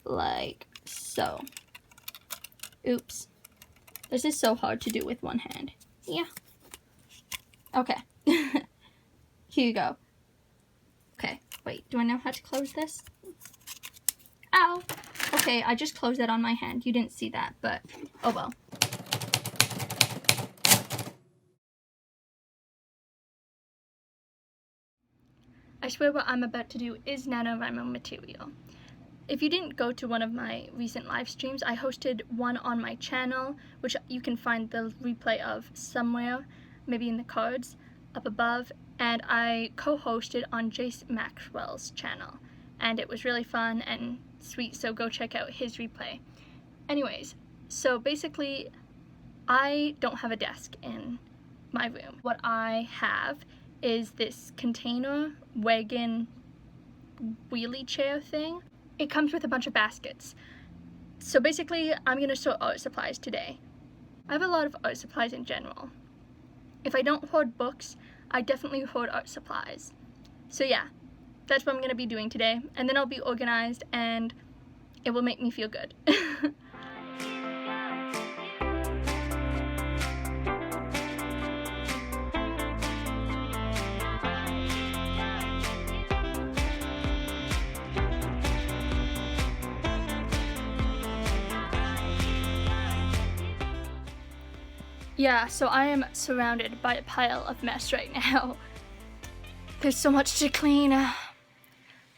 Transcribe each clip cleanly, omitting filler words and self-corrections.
like so. Oops. This is so hard to do with one hand. Yeah. Okay. Here you go. Okay, wait, do I know how to close this? Ow! Okay, I just closed it on my hand. You didn't see that, but oh well. I swear what I'm about to do is NaNoWrimo material. If you didn't go to one of my recent live streams, I hosted one on my channel, which you can find the replay of somewhere, maybe in the cards up above, and I co-hosted on Jace Maxwell's channel, and it was really fun and sweet, so go check out his replay. Anyways, so basically, I don't have a desk in my room. What I have is this container wagon wheelie chair thing. It comes with a bunch of baskets. So basically, I'm gonna sort art supplies today. I have a lot of art supplies in general. If I don't hoard books, I definitely hoard art supplies. So yeah, that's what I'm gonna be doing today, and then I'll be organized and it will make me feel good. Yeah, so I am surrounded by a pile of mess right now. There's so much to clean,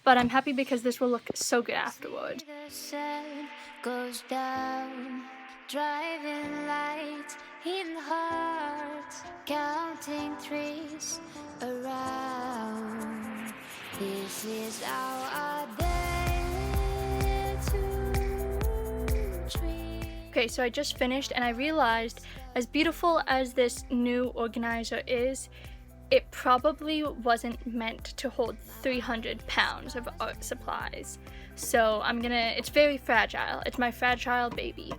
but I'm happy because this will look so good afterward. The sun goes down, driving light in heart, counting trees around. This is our day to dream. Okay, so I just finished and I realized, as beautiful as this new organizer is, it probably wasn't meant to hold 300 pounds of art supplies. So it's very fragile. It's my fragile baby.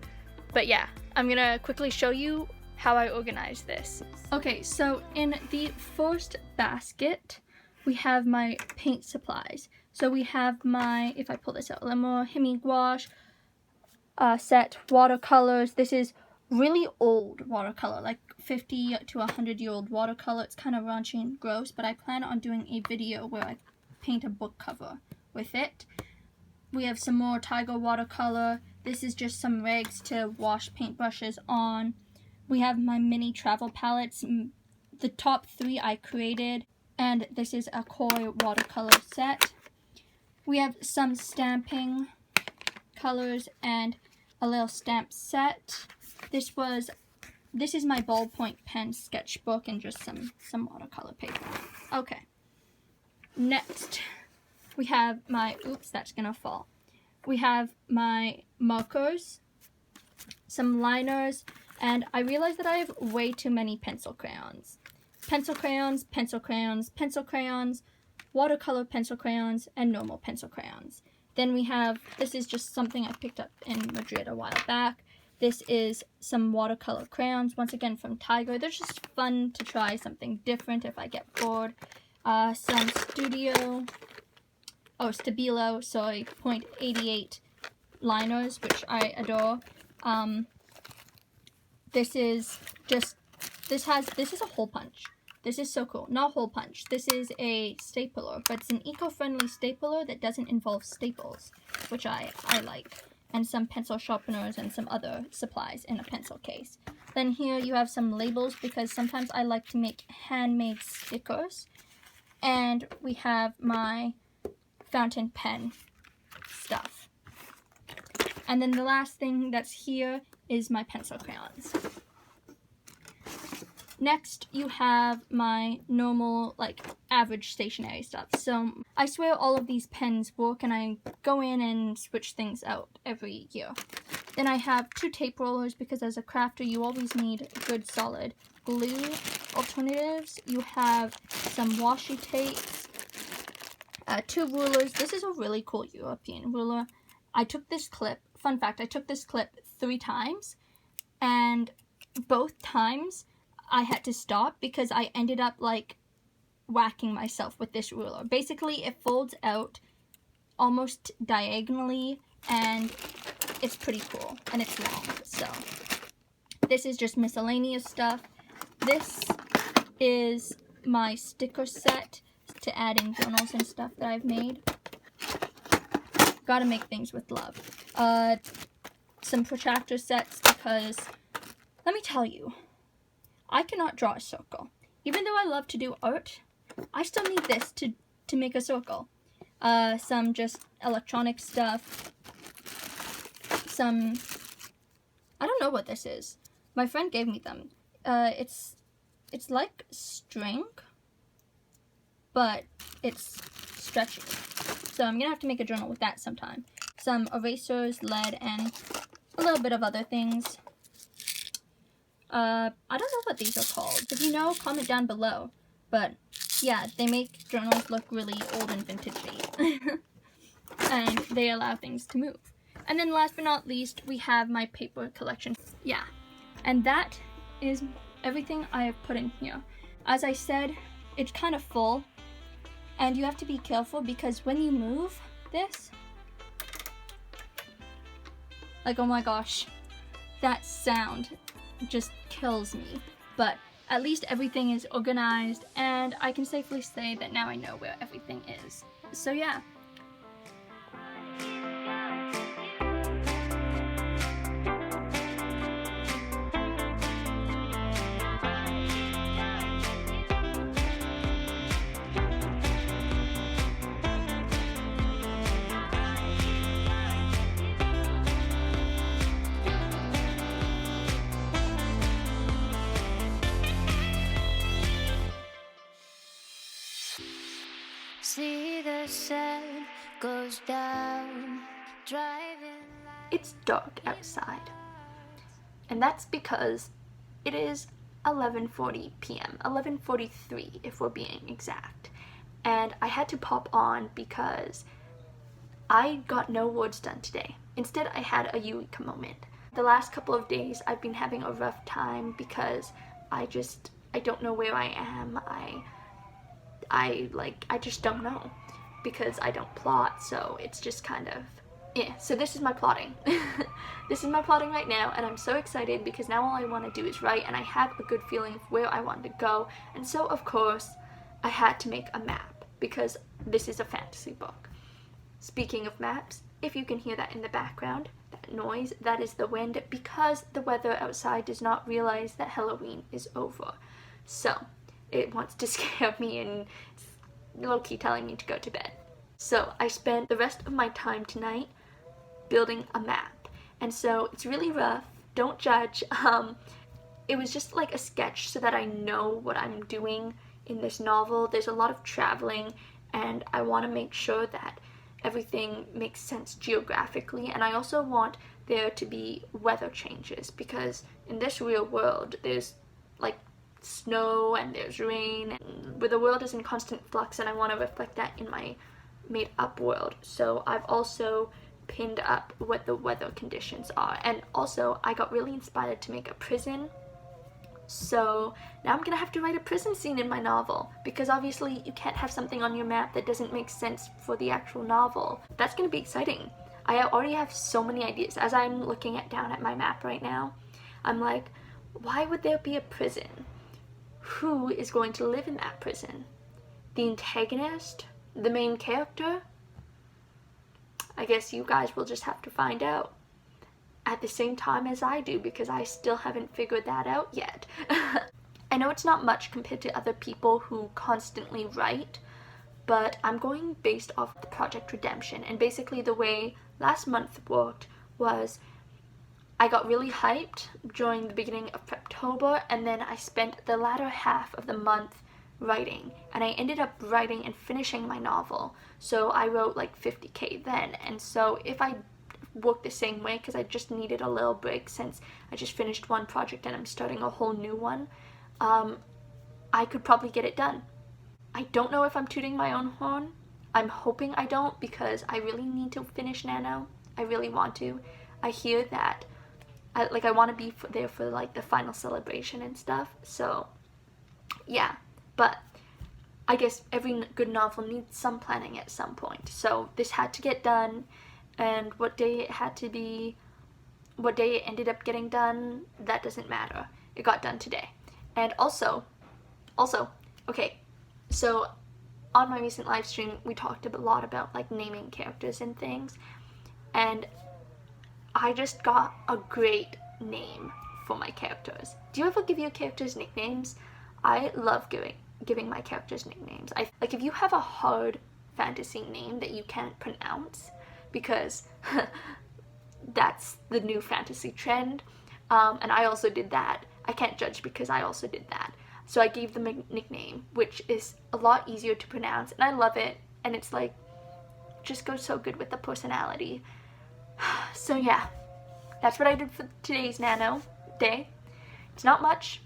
But yeah, I'm gonna quickly show you how I organize this. Okay, so in the first basket, we have my paint supplies. So we have my, if I pull this out a little more, Hemi gouache set, watercolors. This is really old watercolor, like 50 to 100-year-old watercolor. It's kind of raunchy and gross, but I plan on doing a video where I paint a book cover with it. We have some more tiger watercolor. This is just some rags to wash paintbrushes on. We have my mini travel palettes. The top 3 I created, and this is a koi watercolor set. We have some stamping colors and a little stamp set. This is my ballpoint pen sketchbook and just some watercolor paper. Okay. Next, we have my, oops, that's gonna fall. We have my markers, some liners, and I realized that I have way too many pencil crayons. Pencil crayons, pencil crayons, pencil crayons, watercolor pencil crayons, and normal pencil crayons. Then we have, this is just something I picked up in Madrid a while back. This is some watercolor crayons, once again from Tiger. They're just fun to try something different if I get bored. Some Stabilo, sorry, .88 liners, which I adore. This is a hole punch. This is so cool. Not hole punch. This is a stapler, but it's an eco-friendly stapler that doesn't involve staples, which I like. And some pencil sharpeners and some other supplies in a pencil case. Then here you have some labels because sometimes I like to make handmade stickers. And we have my fountain pen stuff. And then the last thing that's here is my pencil crayons. Next, you have my normal, average stationery stuff. So I swear all of these pens work, and I go in and switch things out every year. Then I have 2 tape rollers, because as a crafter, you always need good solid glue alternatives. You have some washi tapes, 2 rulers. This is a really cool European ruler. I took this clip, fun fact, I took this clip 3 times, and both times I had to stop because I ended up whacking myself with this ruler. Basically, it folds out almost diagonally and it's pretty cool, and it's long. So this is just miscellaneous stuff. This is my sticker set to add in journals and stuff that I've made. Gotta make things with love. Some protractor sets, because let me tell you, I cannot draw a circle. Even though I love to do art, I still need this to make a circle. Some just electronic stuff. Some, I don't know what this is. My friend gave me them. It's like string, but it's stretchy. So I'm gonna have to make a journal with that sometime. Some erasers, lead, and a little bit of other things. I don't know what these are called. If you know, comment down below. But yeah, they make journals look really old and vintagey. And they allow things to move. And then last but not least, we have my paper collection. Yeah, and that is everything I have put in here. As I said, it's kind of full, and you have to be careful because when you move this, like, oh my gosh, that sound just kills me. But at least everything is organized, and I can safely say that now I know where everything is. So yeah. See the sun goes down, driving. It's dark outside, and that's because it is 11:40 p.m., 11:43 if we're being exact, and I had to pop on because I got no words done today. Instead, I had a eureka moment. The last couple of days I've been having a rough time because I don't know where I am. I just don't know because I don't plot, so it's just kind of, yeah. So this is my plotting. This is my plotting right now, and I'm so excited because now all I want to do is write, and I have a good feeling of where I want to go. And so, of course, I had to make a map because this is a fantasy book. Speaking of maps, if you can hear that in the background, that noise, that is the wind, because the weather outside does not realize that Halloween is over. So it wants to scare me and it's low-key telling me to go to bed. So I spent the rest of my time tonight building a map, and so it's really rough. Don't judge. It was just like a sketch so that I know what I'm doing in this novel. There's a lot of traveling, and I want to make sure that everything makes sense geographically, and I also want there to be weather changes because in this real world there's like snow and there's rain, where the world is in constant flux, and I want to reflect that in my made up world. So I've also pinned up what the weather conditions are, and also I got really inspired to make a prison. So now I'm gonna have to write a prison scene in my novel because obviously you can't have something on your map that doesn't make sense for the actual novel. That's gonna be exciting. I already have so many ideas. As I'm looking down at my map right now, I'm like, why would there be a prison? Who is going to live in that prison? The antagonist? The main character? I guess you guys will just have to find out at the same time as I do because I still haven't figured that out yet. I know it's not much compared to other people who constantly write, but I'm going based off the Project Redemption, and basically the way last month worked was I got really hyped during the beginning of Preptober, and then I spent the latter half of the month writing, and I ended up writing and finishing my novel. So I wrote like 50k then, and so if I work the same way, because I just needed a little break since I just finished one project and I'm starting a whole new one, I could probably get it done. I don't know if I'm tooting my own horn. I'm hoping I don't because I really need to finish NaNo. I really want to. I hear that I want to be there for like the final celebration and stuff. So yeah, but I guess every good novel needs some planning at some point. So this had to get done. and what day it had to be, what day it ended up getting done, that doesn't matter. It got done today. And also, okay, so on my recent live stream, we talked a lot about like naming characters and things, and I just got a great name for my characters. Do you ever give your characters nicknames? I love giving my characters nicknames. Like if you have a hard fantasy name that you can't pronounce, because that's the new fantasy trend, and I also did that. I can't judge because I also did that. So I gave them a nickname, which is a lot easier to pronounce, and I love it, and it's like, just goes so good with the personality. So yeah, that's what I did for today's Nano day. It's not much,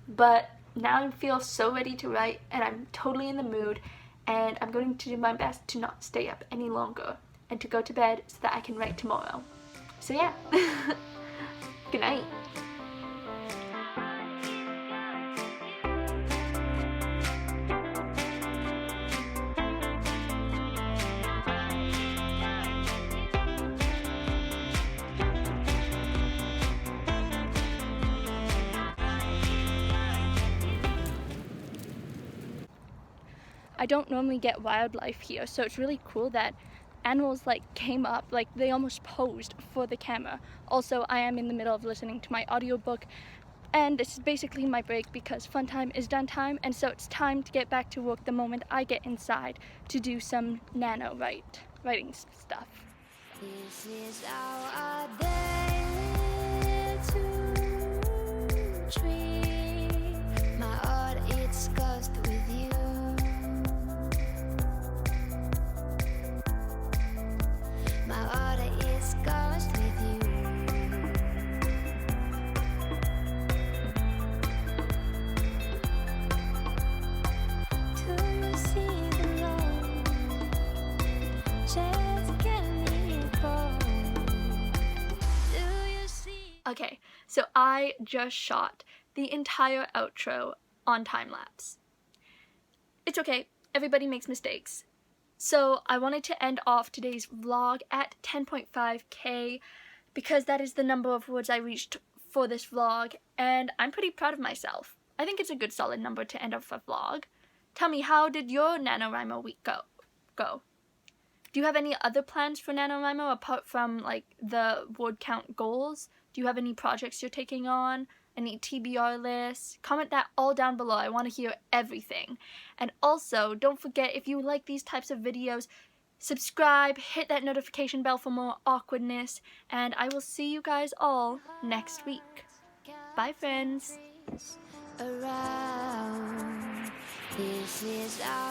but now I feel so ready to write, and I'm totally in the mood, and I'm going to do my best to not stay up any longer, and to go to bed so that I can write tomorrow. So yeah, good night. I don't normally get wildlife here, so it's really cool that animals like came up, like they almost posed for the camera. Also, I am in the middle of listening to my audiobook, and this is basically my break because fun time is done time, and so it's time to get back to work the moment I get inside to do some nano writing stuff. This is our day to dream. My heart, it's cursed with you. My heart is cursed with you. Do you see the love? Just get me bold. Do you see? Okay, so I just shot the entire outro on time-lapse. It's okay, everybody makes mistakes. So I wanted to end off today's vlog at 10.5k because that is the number of words I reached for this vlog, and I'm pretty proud of myself. I think it's a good solid number to end off a vlog. Tell me, how did your NaNoWriMo week go? Do you have any other plans for NaNoWriMo apart from like the word count goals? Do you have any projects you're taking on? Any TBR lists? Comment that all down below. I want to hear everything. And also, don't forget, if you like these types of videos, subscribe, hit that notification bell for more awkwardness, and I will see you guys all next week. Bye, friends. Around. This is our